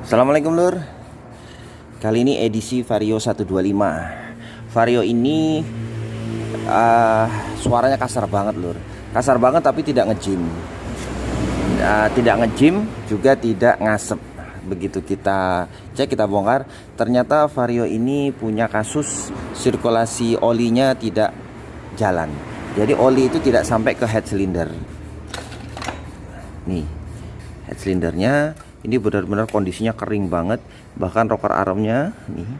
Assalamualaikum lur. Kali ini edisi Vario 125. Vario ini suaranya kasar banget lur. Kasar banget tapi tidak ngejim. Tidak ngejim juga tidak ngasep. Begitu kita cek, kita bongkar, ternyata Vario ini punya kasus sirkulasi olinya tidak jalan. Jadi oli itu tidak sampai ke head cylinder. Nih, head cylindernya ini benar-benar kondisinya kering banget, bahkan rocker armnya nih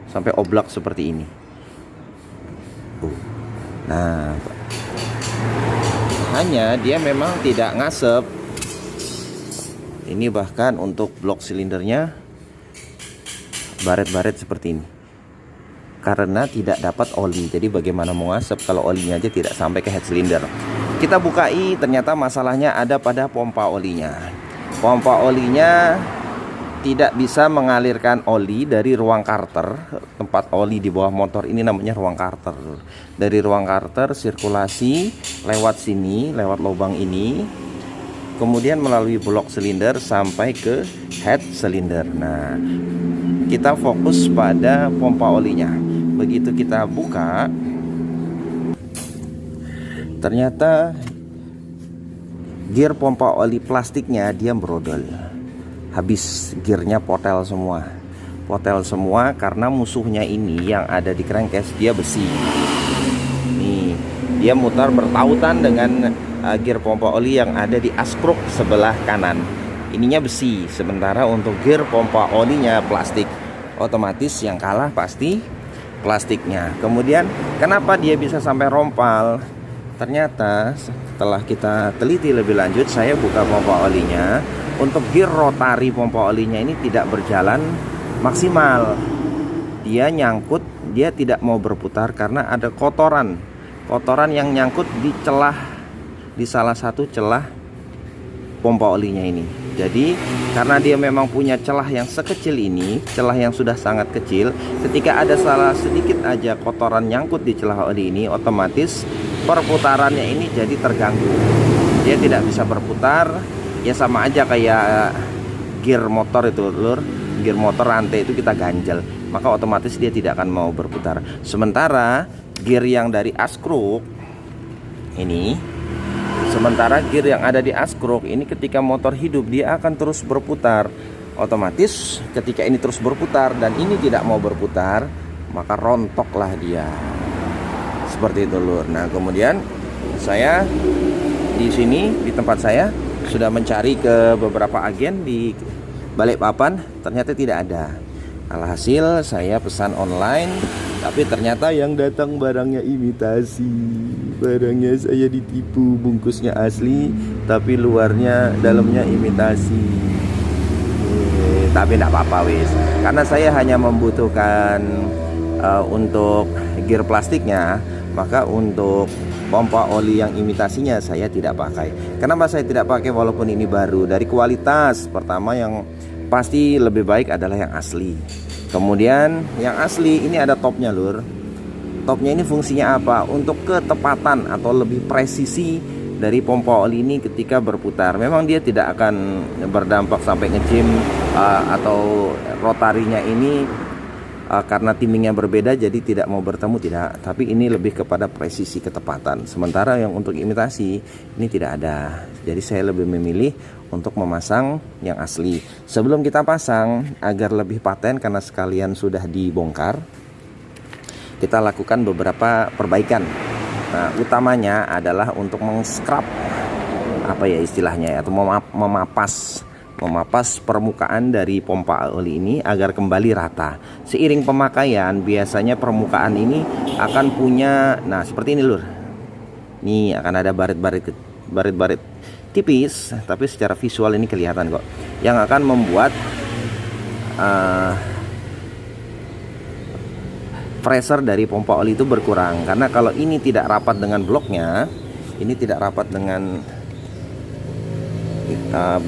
sampai oblak seperti ini. Nah, hanya dia memang tidak ngasep. Ini bahkan untuk blok silindernya baret-baret seperti ini, karena tidak dapat oli. Jadi bagaimana mau ngasep kalau olinya aja tidak sampai ke head cylinder. Kita bukai, ternyata masalahnya ada pada pompa olinya. Pompa olinya tidak bisa mengalirkan oli dari ruang karter. Tempat oli di bawah motor ini namanya ruang karter. Dari ruang karter sirkulasi lewat sini, lewat lubang ini, kemudian melalui blok silinder sampai ke head cylinder. Nah, kita fokus pada pompa olinya. Begitu kita buka, ternyata gear pompa oli plastiknya dia brodol. Habis gearnya potel semua karena musuhnya ini yang ada di crankcase dia besi. Nih, dia mutar bertautan dengan gear pompa oli yang ada di askruk sebelah kanan. Ininya besi, sementara untuk gear pompa olinya plastik. Otomatis yang kalah pasti plastiknya. Kemudian kenapa dia bisa sampai rompal? Ternyata setelah kita teliti lebih lanjut, saya buka pompa olinya. Untuk gear rotari pompa olinya ini tidak berjalan maksimal. Dia nyangkut, dia tidak mau berputar karena ada kotoran yang nyangkut di celah, di salah satu celah pompa olinya ini. Jadi karena dia memang punya celah yang sekecil ini, celah yang sudah sangat kecil, ketika ada salah sedikit aja kotoran nyangkut di celah oli ini, otomatis perputarannya ini jadi terganggu. Dia tidak bisa berputar. Ya sama aja kayak gear motor itu lur. Gear motor rantai itu kita ganjel, maka otomatis dia tidak akan mau berputar. Sementara gear yang dari askruk ini, gear yang ada di askruk ini ketika motor hidup dia akan terus berputar. Otomatis ketika ini terus berputar dan ini tidak mau berputar, maka rontoklah dia. Seperti itu lur. Nah, kemudian saya di sini di tempat saya sudah mencari ke beberapa agen di Balikpapan, ternyata tidak ada. Alhasil saya pesan online, tapi ternyata yang datang barangnya imitasi. Barangnya saya ditipu, bungkusnya asli tapi dalamnya imitasi. Tapi tidak apa-apa wis, karena saya hanya membutuhkan untuk gear plastiknya, maka untuk pompa oli yang imitasinya saya tidak pakai. Kenapa saya tidak pakai walaupun ini baru? Dari kualitas, pertama yang pasti lebih baik adalah yang asli. Kemudian yang asli ini ada topnya lur. Topnya ini fungsinya apa? Untuk ketepatan atau lebih presisi dari pompa oli ini ketika berputar. Memang dia tidak akan berdampak sampai ngejim atau rotarinya ini karena timingnya berbeda jadi tidak mau bertemu, tidak. Tapi ini lebih kepada presisi ketepatan. Sementara yang untuk imitasi ini tidak ada. Jadi saya lebih memilih untuk memasang yang asli. Sebelum kita pasang, agar lebih paten karena sekalian sudah dibongkar, kita lakukan beberapa perbaikan. Nah, utamanya adalah untuk meng-scrub, apa ya istilahnya, atau memapas permukaan dari pompa oli ini agar kembali rata. Seiring pemakaian biasanya permukaan ini akan punya, nah seperti ini lur. Nih akan ada baret-baret tipis, tapi secara visual ini kelihatan kok, yang akan membuat pressure dari pompa oli itu berkurang. Karena kalau ini tidak rapat dengan bloknya,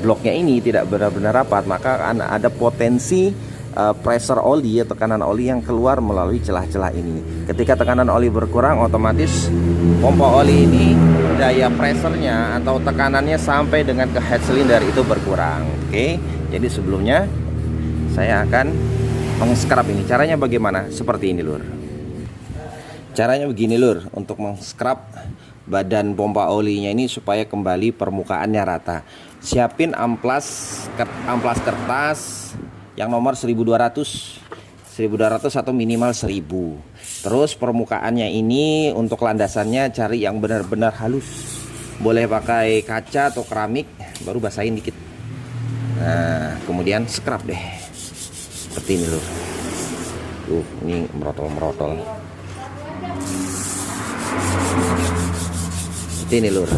bloknya ini tidak benar-benar rapat, maka akan ada potensi pressure oli atau tekanan oli yang keluar melalui celah-celah ini. Ketika tekanan oli berkurang, otomatis pompa oli ini daya pressure-nya atau tekanannya sampai dengan ke head cylinder itu berkurang. Oke, jadi sebelumnya saya akan meng-scrub ini. Caranya bagaimana? Seperti ini lur. Caranya begini lur, untuk meng-scrub badan pompa olinya ini supaya kembali permukaannya rata. Siapin amplas kertas yang nomor 1200 atau minimal 1000. Terus permukaannya ini untuk landasannya cari yang benar-benar halus. Boleh pakai kaca atau keramik, baru basahin dikit. Nah, kemudian scrub deh. Seperti ini loh. Ini merotol-merotol. Seperti ini lur.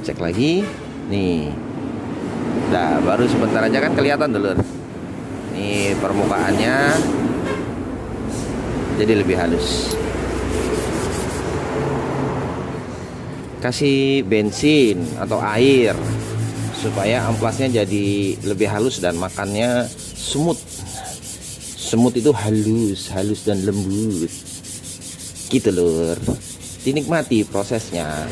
Cek lagi. Nih. Nah, baru sebentar aja kan kelihatan dulu. Nih permukaannya jadi lebih halus. Kasih bensin atau air supaya amplasnya jadi lebih halus dan makannya semut. Semut itu halus dan lembut. Gitu lur. Dinikmati prosesnya.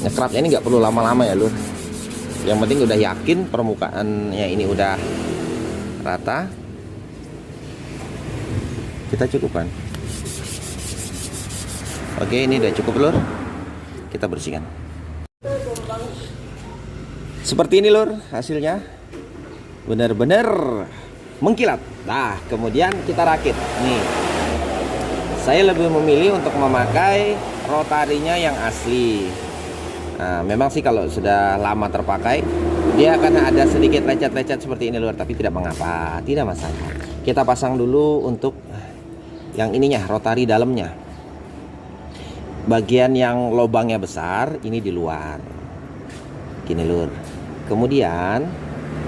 Nge-scrubnya ini nggak perlu lama-lama ya lur. Yang penting udah yakin permukaannya ini udah rata, kita cukupkan. Oke, ini udah cukup lur. Kita bersihkan. Seperti ini lur hasilnya. Benar-benar mengkilat. Nah, kemudian kita rakit. Nih. Saya lebih memilih untuk memakai rotarinya yang asli. Nah, memang sih kalau sudah lama terpakai dia akan ada sedikit lecet-lecet seperti ini lur, tapi tidak mengapa, tidak masalah. Kita pasang dulu untuk yang ininya, rotari dalamnya. Bagian yang lubangnya besar ini di luar. Gini lur. Kemudian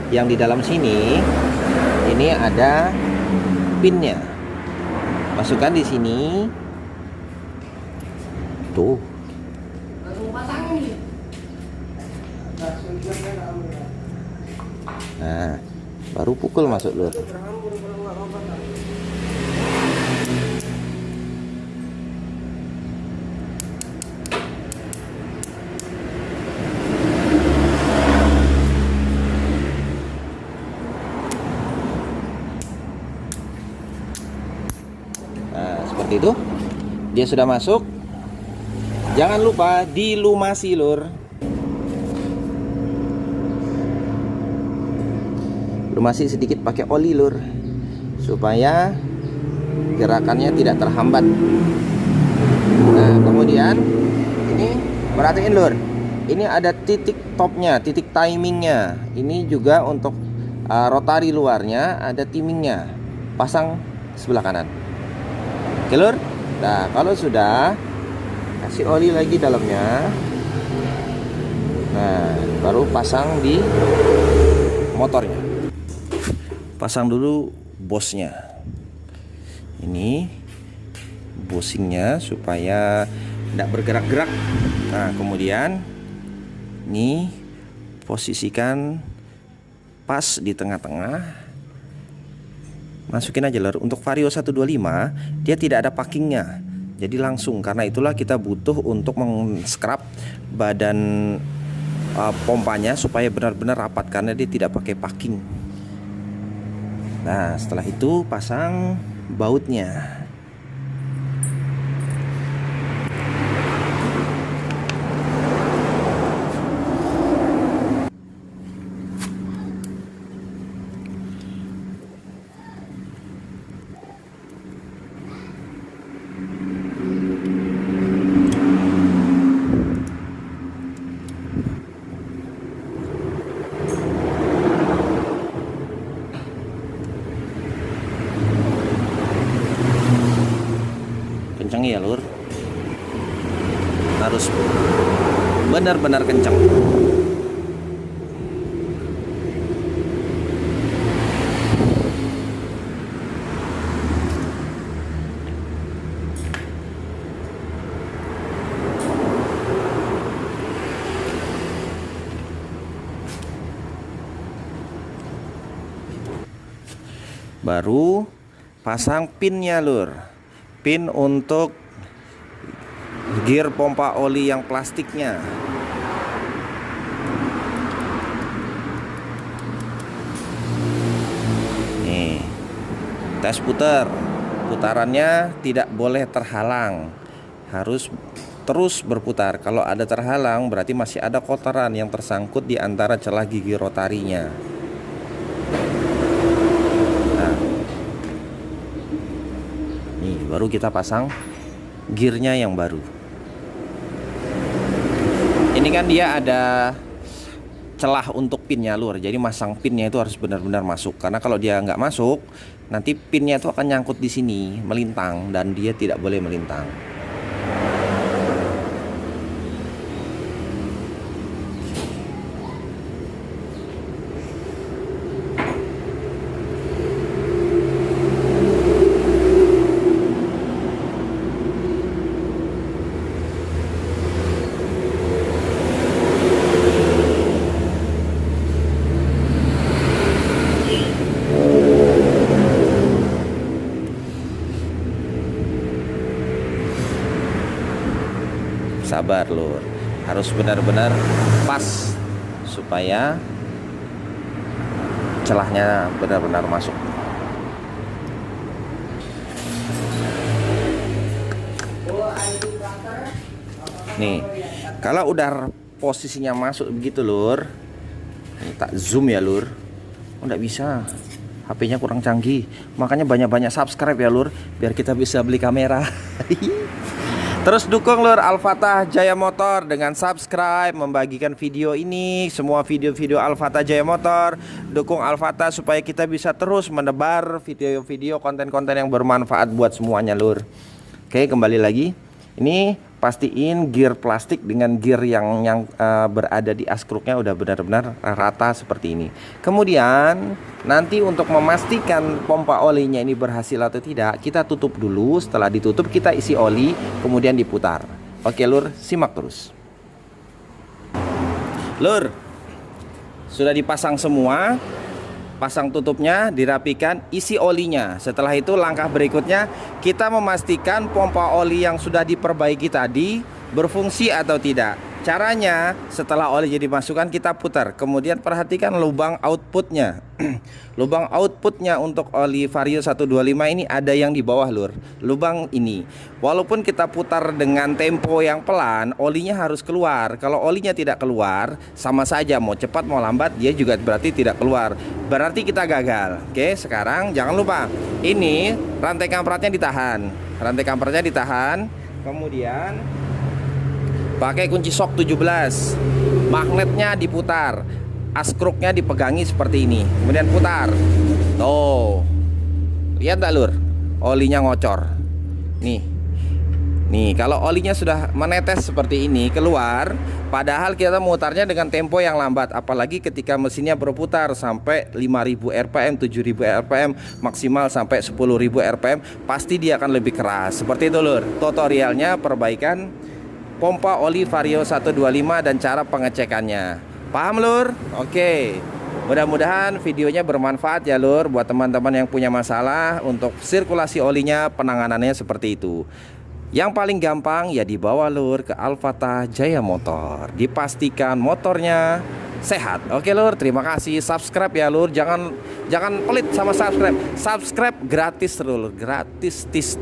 yang di dalam sini ini ada pinnya. Masukkan di sini. Tuh. Nah, baru pukul masuk lur. Nah, seperti itu. Dia sudah masuk. Jangan lupa dilumasi lur. Lumasi sedikit pakai oli lur, supaya gerakannya tidak terhambat. Nah, kemudian ini perhatiin lur, ini ada titik topnya, titik timingnya. Ini juga untuk rotari luarnya ada timingnya. Pasang sebelah kanan. Oke lur. Nah, kalau sudah, kasih oli lagi dalamnya. Nah, baru pasang di motornya. Pasang dulu bosnya. Ini bosingnya supaya tidak bergerak-gerak. Nah, kemudian ini posisikan pas di tengah-tengah. Masukin aja lur. Untuk Vario 125 dia tidak ada packingnya, jadi langsung. Karena itulah kita butuh untuk meng-scrub badan pompanya supaya benar-benar rapat, karena dia tidak pakai packing. Nah, setelah itu pasang bautnya. Kencang ya lur, harus benar-benar kencang. Baru pasang pinnya lur. Pin untuk gear pompa oli yang plastiknya. Nih, tes putar. Putarannya tidak boleh terhalang, harus terus berputar. Kalau ada terhalang berarti masih ada kotoran yang tersangkut di antara celah gigi rotarinya. Nah, nih baru kita pasang gearnya yang baru. Ini kan dia ada celah untuk pinnya lur, jadi masang pinnya itu harus benar-benar masuk. Karena kalau dia nggak masuk, nanti pinnya itu akan nyangkut di sini, melintang, dan dia tidak boleh melintang. Sabar lur, harus benar-benar pas supaya celahnya benar-benar masuk. Nih, kalau udah posisinya masuk begitu lur, ini tak zoom ya lur. Oh nggak bisa, HP-nya kurang canggih, makanya banyak-banyak subscribe ya lur, biar kita bisa beli kamera. Terus dukung lur Al-Fatah Jaya Motor dengan subscribe, membagikan video ini, semua video-video Al-Fatah Jaya Motor. Dukung Al-Fatah supaya kita bisa terus menebar video-video konten-konten yang bermanfaat buat semuanya lur. Oke, kembali lagi. Ini pastiin gear plastik dengan gear yang berada di askruknya udah benar-benar rata seperti ini. Kemudian nanti untuk memastikan pompa olinya ini berhasil atau tidak, kita tutup dulu. Setelah ditutup kita isi oli, kemudian diputar. Oke lur, simak terus. Lur, sudah dipasang semua. Pasang tutupnya, dirapikan, isi olinya. Setelah itu langkah berikutnya kita memastikan pompa oli yang sudah diperbaiki tadi berfungsi atau tidak. Caranya, setelah oli jadi masukkan kita putar. Kemudian perhatikan lubang outputnya. Lubang outputnya untuk oli Vario 125 ini ada yang di bawah lur. Lubang ini, walaupun kita putar dengan tempo yang pelan, olinya harus keluar. Kalau olinya tidak keluar, sama saja mau cepat mau lambat dia juga berarti tidak keluar. Berarti kita gagal. Oke, sekarang jangan lupa ini rantai kampratnya ditahan. Rantai kampratnya ditahan. Kemudian pakai kunci sok 17. Magnetnya diputar. Askruknya dipegangi seperti ini. Kemudian putar. Tuh. Lihat tak lur? Olinya ngocor. Nih. Nih, kalau olinya sudah menetes seperti ini keluar, padahal kita memutarnya dengan tempo yang lambat, apalagi ketika mesinnya berputar sampai 5000 rpm, 7000 rpm, maksimal sampai 10.000 rpm, pasti dia akan lebih keras. Seperti itu lur. Tutorialnya perbaikan pompa oli Vario 125 dan cara pengecekannya. Paham lur? Oke. Mudah-mudahan videonya bermanfaat ya lur buat teman-teman yang punya masalah untuk sirkulasi olinya, penanganannya seperti itu. Yang paling gampang ya dibawa lur ke Al-Fatah Jaya Motor. Dipastikan motornya sehat. Oke lur, terima kasih. Subscribe ya lur. Jangan pelit sama subscribe. Subscribe gratis lur. Gratis tis.